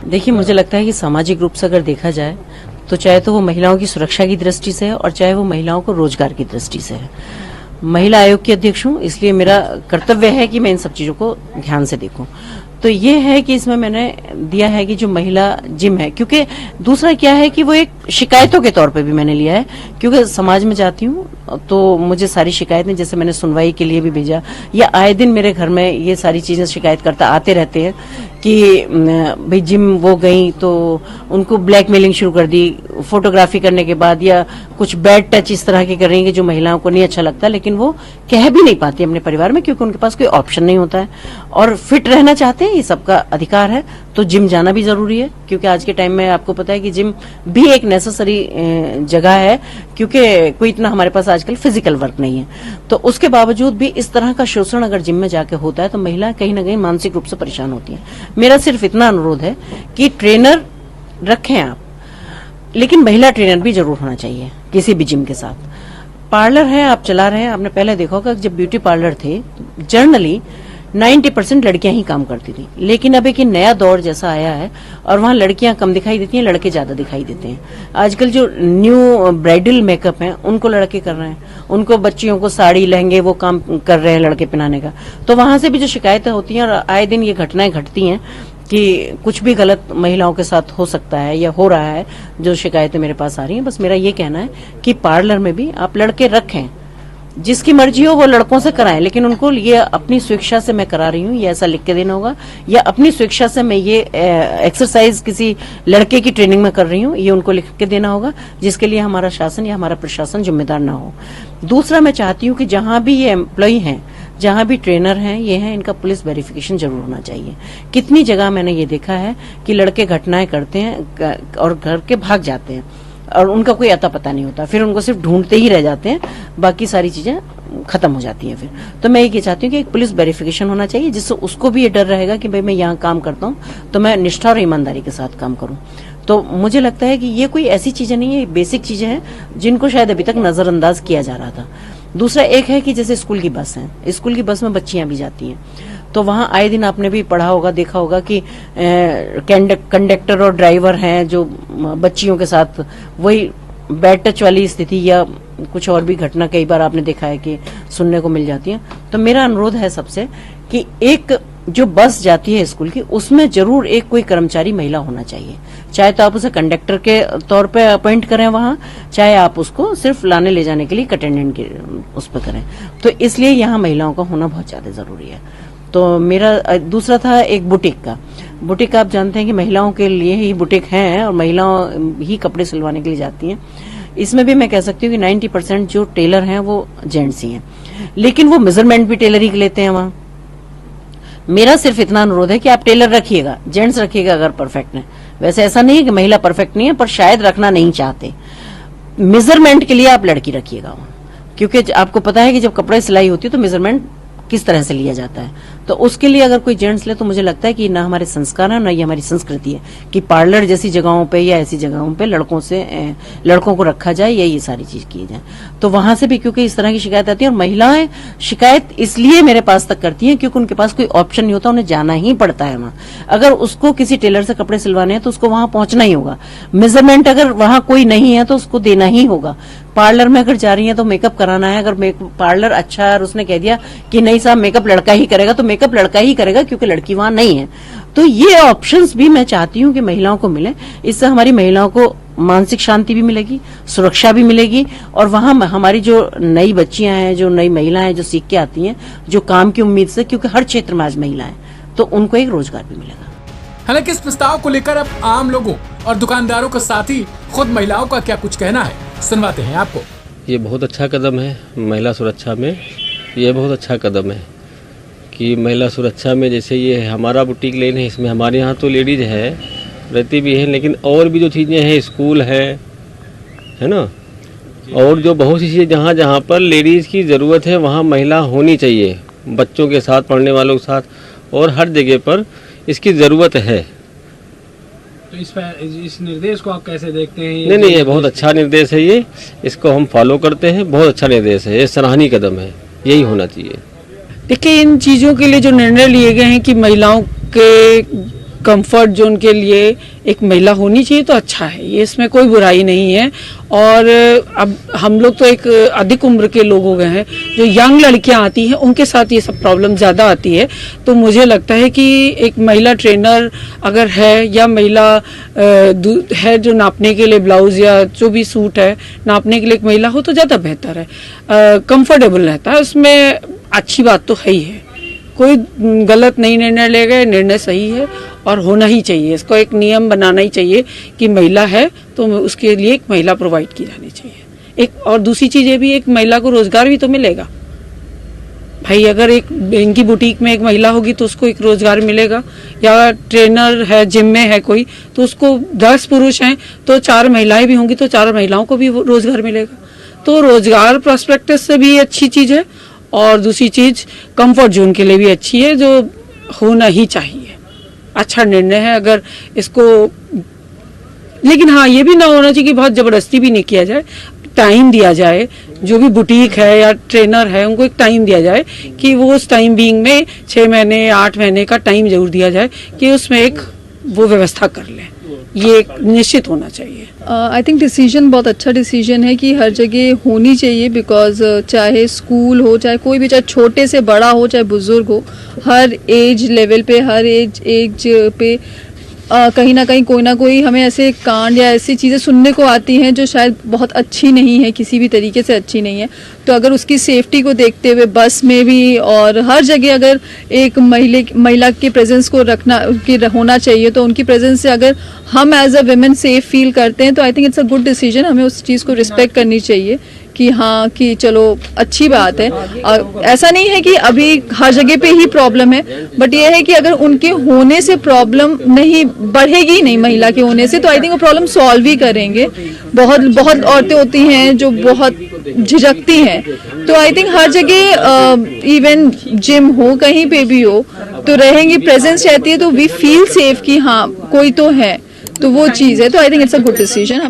देखिए, मुझे लगता है कि सामाजिक रूप से अगर देखा जाए तो चाहे तो वो महिलाओं की सुरक्षा की दृष्टि से है और चाहे वो महिलाओं को रोजगार की दृष्टि से है। महिला आयोग की अध्यक्ष हूँ, इसलिए मेरा कर्तव्य है कि मैं इन सब चीजों को ध्यान से देखूं। तो ये है कि इसमें मैंने दिया है कि जो महिला जिम है, क्योंकि दूसरा क्या है कि वो एक शिकायतों के तौर पे भी मैंने लिया है, क्योंकि समाज में जाती हूँ तो मुझे सारी शिकायतें, जैसे मैंने सुनवाई के लिए भी भेजा, या आए दिन मेरे घर में ये सारी चीजें शिकायतकर्ता आते रहते हैं कि भाई जिम वो गई तो उनको ब्लैकमेलिंग शुरू कर दी, फोटोग्राफी करने के बाद, या कुछ बैड टच इस तरह के कर रही है जो महिलाओं को नहीं अच्छा लगता, लेकिन वो कह भी नहीं पाती अपने परिवार में क्योंकि उनके पास कोई ऑप्शन नहीं होता है और फिट रहना चाहते हैं, ये सबका अधिकार है। तो जिम जाना भी जरूरी है, क्योंकि आज के टाइम में आपको पता है कि जिम भी एक नेसेसरी जगह है, क्योंकि कोई इतना हमारे पास आजकल फिजिकल वर्क नहीं है। तो उसके बावजूद भी इस तरह का शोषण अगर जिम में जाके होता है तो महिला कहीं ना कहीं मानसिक रूप से परेशान होती है। मेरा सिर्फ इतना अनुरोध है कि ट्रेनर रखें आप, लेकिन महिला ट्रेनर भी जरूर होना चाहिए किसी भी जिम के साथ। पार्लर है, आप चला रहे हैं, आपने पहले देखा होगा जब ब्यूटी पार्लर थे जनरली 90% लड़कियां ही काम करती थी, लेकिन अब एक नया दौर जैसा आया है और वहां लड़कियां कम दिखाई देती हैं, लड़के ज्यादा दिखाई देते हैं। आजकल जो न्यू ब्राइडल मेकअप है उनको लड़के कर रहे हैं, उनको बच्चियों को साड़ी लहंगे वो काम कर रहे हैं लड़के पहनाने का। तो वहां से भी जो शिकायतें होती हैं और आए दिन ये घटनाएं घटती हैं कि कुछ भी गलत महिलाओं के साथ हो सकता है या हो रहा है, जो शिकायतें मेरे पास आ रही हैं। बस मेरा ये कहना है कि पार्लर में भी आप लड़के रखें, जिसकी मर्जी हो वो लड़कों से कराएं, लेकिन उनको ये अपनी स्वेच्छा से मैं करा रही हूँ ये ऐसा लिख के देना होगा, या अपनी स्वेच्छा से मैं ये एक्सरसाइज किसी लड़के की ट्रेनिंग में कर रही हूँ ये उनको लिख के देना होगा, जिसके लिए हमारा शासन या हमारा प्रशासन जिम्मेदार ना हो। दूसरा, मैं चाहती हूँ कि जहां भी ये एम्प्लॉय हैं, जहां भी ट्रेनर हैं, ये हैं, इनका पुलिस वेरिफिकेशन जरूर होना चाहिए। कितनी जगह मैंने ये देखा है कि लड़के घटनाएं करते हैं और घर के भाग जाते हैं और उनका कोई अता पता नहीं होता, फिर उनको सिर्फ ढूंढते ही रह जाते हैं, बाकी सारी चीजें खत्म हो जाती हैं फिर। तो मैं ये चाहती हूँ कि एक पुलिस वेरिफिकेशन होना चाहिए, जिससे उसको भी ये डर रहेगा कि भाई मैं यहाँ काम करता हूँ तो मैं निष्ठा और ईमानदारी के साथ काम करूँ। तो मुझे लगता है कि ये कोई ऐसी चीजें नहीं है, बेसिक चीजें हैं जिनको शायद अभी तक नजरअंदाज किया जा रहा था। दूसरा एक है कि जैसे स्कूल की बस है, स्कूल की बस में बच्चियां भी जाती हैं, तो वहां आए दिन आपने भी पढ़ा होगा, देखा होगा कि कंडक्टर और ड्राइवर हैं जो बच्चियों के साथ वही बैड टच वाली स्थिति या कुछ और भी घटना कई बार आपने देखा है कि सुनने को मिल जाती है। तो मेरा अनुरोध है सबसे कि एक जो बस जाती है स्कूल की, उसमें जरूर एक कोई कर्मचारी महिला होना चाहिए, चाहे तो आप उसे कंडक्टर के तौर पे अपॉइंट करें वहां, चाहे आप उसको सिर्फ लाने ले जाने के लिए अटेंडेंट के उस पर करें। तो इसलिए यहाँ महिलाओं का होना बहुत ज्यादा जरूरी है। तो मेरा दूसरा था एक बुटीक का। बुटीक आप जानते हैं कि महिलाओं के लिए ही बुटीक हैं और महिलाओं ही कपड़े सिलवाने के लिए जाती हैं। इसमें भी मैं कह सकती हूँ कि 90% जो टेलर हैं वो जेंट्स ही हैं, लेकिन वो मेजरमेंट भी टेलर ही लेते हैं वहां। मेरा सिर्फ इतना अनुरोध है कि आप टेलर रखिएगा, जेंट्स रखिएगा अगर परफेक्ट है। वैसे ऐसा नहीं है कि महिला परफेक्ट नहीं है, पर शायद रखना नहीं चाहते। मेजरमेंट के लिए आप लड़की रखिएगा वहां, क्योंकि आपको पता है कि जब कपड़े सिलाई होती है तो मेजरमेंट किस तरह से लिया जाता है। तो उसके लिए अगर कोई जेंट्स ले तो मुझे लगता है कि ना हमारे संस्कार है ना ये हमारी संस्कृति है कि पार्लर जैसी जगहों पे या ऐसी जगहों पे लड़कों को रखा जाए या ये सारी चीज की जाए। तो वहां से भी क्योंकि इस तरह की शिकायत आती है, और महिलाएं शिकायत इसलिए मेरे पास तक करती हैं क्योंकि उनके पास कोई ऑप्शन नहीं होता, उन्हें जाना ही पड़ता है वहां। अगर उसको किसी टेलर से कपड़े सिलवाने हैं तो उसको वहां पहुंचना ही होगा। मेजरमेंट अगर वहां कोई नहीं है तो उसको देना ही होगा। पार्लर में अगर जा रही है तो मेकअप कराना है, अगर पार्लर अच्छा है और उसने कह दिया कि नहीं साहब मेकअप लड़का ही करेगा तो मेकअप लड़का ही करेगा, क्योंकि लड़की वहां नहीं है। तो ये ऑप्शंस भी मैं चाहती हूँ कि महिलाओं को मिले। इससे हमारी महिलाओं को मानसिक शांति भी मिलेगी, सुरक्षा भी मिलेगी, और वहां हमारी जो नई बच्चियां हैं, जो नई महिलाएं जो सीख के आती हैं, जो काम की उम्मीद से, क्योंकि हर क्षेत्र में आज महिलाएं, तो उनको एक रोजगार भी मिलेगा। हालांकि इस प्रस्ताव को लेकर अब आम लोगों और दुकानदारों के साथ ही खुद महिलाओं का क्या कुछ कहना है, सुनवाते हैं आपको। ये बहुत अच्छा कदम है महिला सुरक्षा में। ये बहुत अच्छा कदम है कि महिला सुरक्षा में, जैसे ये हमारा बुटीक लेन है, इसमें हमारे यहाँ तो लेडीज है, रहती भी है, लेकिन और भी जो चीज़ें हैं, स्कूल है ना, और जो बहुत सी चीज़ें जहाँ जहाँ पर लेडीज़ की ज़रूरत है वहाँ महिला होनी चाहिए, बच्चों के साथ, पढ़ने वालों के साथ, और हर जगह पर इसकी ज़रूरत है। तो इस निर्देश को आप कैसे देखते हैं? नहीं, ये बहुत अच्छा निर्देश है, ये इसको हम फॉलो करते हैं। बहुत अच्छा निर्देश है, ये सराहनीय कदम है, यही होना चाहिए। देखिए, इन चीज़ों के लिए जो निर्णय लिए गए हैं कि महिलाओं के कंफर्ट जोन के लिए एक महिला होनी चाहिए तो अच्छा है, ये इसमें कोई बुराई नहीं है। और अब हम लोग तो एक अधिक उम्र के लोग हो गए हैं, जो यंग लड़कियां आती हैं उनके साथ ये सब प्रॉब्लम ज़्यादा आती है। तो मुझे लगता है कि एक महिला ट्रेनर अगर है या महिला है जो नापने के लिए ब्लाउज या जो भी सूट है नापने के लिए एक महिला हो तो ज़्यादा बेहतर है, कंफर्टेबल रहता है। उसमें अच्छी बात तो है ही है, कोई गलत नहीं निर्णय लेगा, निर्णय सही है और होना ही चाहिए। इसको एक नियम बनाना ही चाहिए कि महिला है तो उसके लिए एक महिला प्रोवाइड की जानी चाहिए। एक और दूसरी चीज़ ये भी, एक महिला को रोजगार भी तो मिलेगा भाई। अगर एक इनकी बुटीक में एक महिला होगी तो उसको एक रोजगार मिलेगा, या ट्रेनर है जिम में है कोई तो उसको 10 पुरुष हैं तो 4 महिलाएं भी होंगी तो 4 महिलाओं को भी रोजगार मिलेगा। तो रोजगार प्रोस्पेक्टिव से भी अच्छी चीज़ है और दूसरी चीज़ कंफर्ट जोन के लिए भी अच्छी है, जो होना ही चाहिए। अच्छा निर्णय है अगर इसको, लेकिन हाँ ये भी ना होना चाहिए कि बहुत ज़बरदस्ती भी नहीं किया जाए, टाइम दिया जाए। जो भी बुटीक है या ट्रेनर है उनको एक टाइम दिया जाए कि वो उस टाइम बीइंग में 6 महीने 8 महीने का टाइम जरूर दिया जाए कि उसमें एक वो व्यवस्था कर लें, ये एक निश्चित होना चाहिए। आई थिंक डिसीजन बहुत अच्छा डिसीजन है कि हर जगह होनी चाहिए, बिकॉज चाहे स्कूल हो, चाहे कोई भी, चाहे छोटे से बड़ा हो, चाहे बुजुर्ग हो, हर एज लेवल पे, हर एज पे कहीं ना कहीं कोई ना कोई हमें ऐसे कांड या ऐसी चीज़ें सुनने को आती हैं जो शायद बहुत अच्छी नहीं है, किसी भी तरीके से अच्छी नहीं है। तो अगर उसकी सेफ्टी को देखते हुए बस में भी और हर जगह अगर एक महिला के प्रेजेंस को रखना होना चाहिए, तो उनकी प्रेजेंस से अगर हम as a women safe feel करते हैं तो I think it's a good decision. हमें उस चीज़ को रिस्पेक्ट करनी चाहिए कि हाँ कि चलो अच्छी बात है। और ऐसा नहीं है कि अभी हर जगह पे ही प्रॉब्लम है, बट ये है कि अगर उनके होने से प्रॉब्लम नहीं बढ़ेगी, नहीं महिला के होने से, तो आई थिंक वो प्रॉब्लम सॉल्व ही करेंगे। बहुत औरतें होती हैं जो बहुत झिझकती हैं, तो आई थिंक हर जगह इवन जिम हो, कहीं पे भी हो, तो रहेंगी, प्रेजेंस रहती है तो वी फील सेफ कि हाँ कोई तो है, तो वो चीज़ है। तो I think it's a good decision.